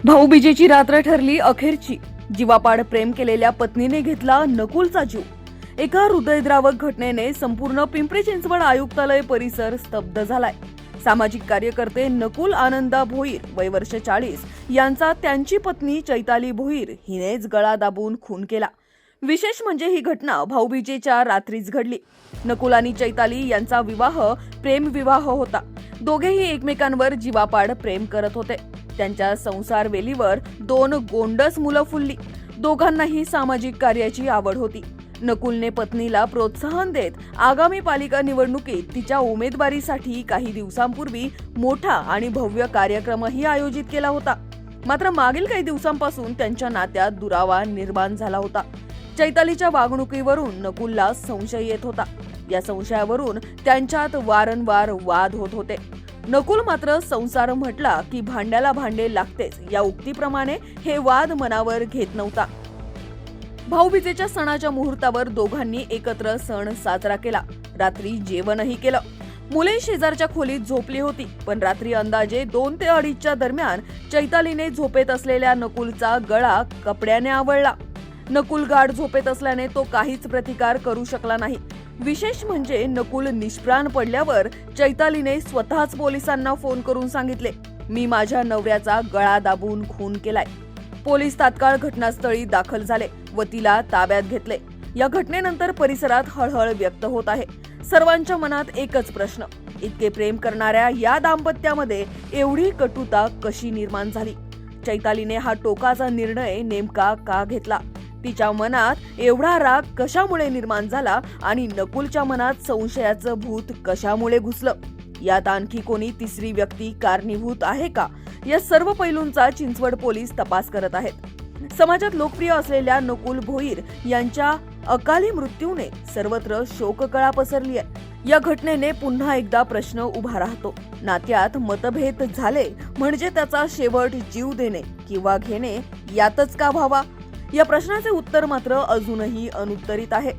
भाऊबीजेची रात्र ठरली अखेरची. जीवापाड प्रेम केलेल्या पत्नीने घेतला नकुलचा जीव. एका हृदयद्रावक घटनेने संपूर्ण पिंपरी चिंचवड आयुक्तालय परिसर स्तब्ध झालाय. सामाजिक कार्यकर्ते नकुल आनंदा भोईर वय वर्ष 40 यांचा त्यांची पत्नी चैताली भोईर हिनेच गळा दाबून खून केला. विशेष म्हणजे ही घटना भाऊबीजेच्या रात्रीच घडली. नकुल आणि चैताली यांचा विवाह प्रेमविवाह होता. दोघेही एकमेकांवर जीवापाड प्रेम करत होते. त्यांच्या संसार वेलीवर 2 गोंडस मुलं फुलली. दोघांनाही सामाजिक कार्याची आवड होती. नकुलने पत्नीला प्रोत्साहन देत आगामी पालिका निवडणुकीत तिच्या उमेदवारीसाठी काही दिवसांपूर्वी मोठा आणि भव्य कार्यक्रमही आयोजित केला होता. मात्र मागील काही दिवसांपासून त्यांच्या नात्यात दुरावा निर्माण झाला होता. चैतालीच्या वागणुकीवरून नकुलला संशय येत होता. या संशयावरून त्यांच्यात वारंवार वाद होत होते. नकुल मात्र संसार म्हटला की भांड्याला भांडे लागतेच या उक्तीप्रमाणे हे वाद मनावर घेत नव्हता. भाऊबीजेच्या सणाच्या मुहूर्तावर दोघांनी एकत्र सण साजरा केला. रात्री जेवणही केलं. मुले शेजारच्या खोलीत झोपली होती. पण रात्री अंदाजे 2 ते 2:30च्या दरम्यान चैतालीने झोपेत असलेल्या नकुलचा गळा कपड्याने आवळला. नकुल गाढ झोपेत असल्याने तो काहीच प्रतिकार करू शकला नाही. विशेष म्हणजे नकुल निष्प्राण पडल्यावर चैतालीने स्वतःच पोलिसांना फोन करून सांगितले, मी माझ्या नवऱ्याचा गळा दाबून खून केलाय. पोलीस तात्काळ घटनास्थळी दाखल झाले व तिला ताब्यात घेतले. या घटनेनंतर परिसरात हळहळ व्यक्त होत आहे. सर्वांच्या मनात एकच प्रश्न, इतके प्रेम करणाऱ्या या दाम्पत्यामध्ये एवढी कटुता कशी निर्माण झाली? चैतालीने हा टोकाचा निर्णय नेमका का घेतला? तिच्या मनात एवढा राग कशामुळे निर्माण झाला आणि नकुलच्या मनात संशयाचं भूत कशामुळे घुसलं? यात आणखी कोणी तिसरी व्यक्ती कारणीभूत आहे का? या सर्व पैलूंचा चिंचवड पोलीस तपास करत आहेत. समाजात लोकप्रिय असलेल्या नकुल भोईर यांच्या अकाली मृत्यूने सर्वत्र शोककळा पसरली आहे. या घटनेने पुन्हा एकदा प्रश्न उभा राहतो, नात्यात मतभेद झाले म्हणजे त्याचा शेवट जीव देणे किंवा घेणे यातच का व्हावा? या प्रश्नाचे उत्तर मात्र अजूनही अनुत्तरित आहे.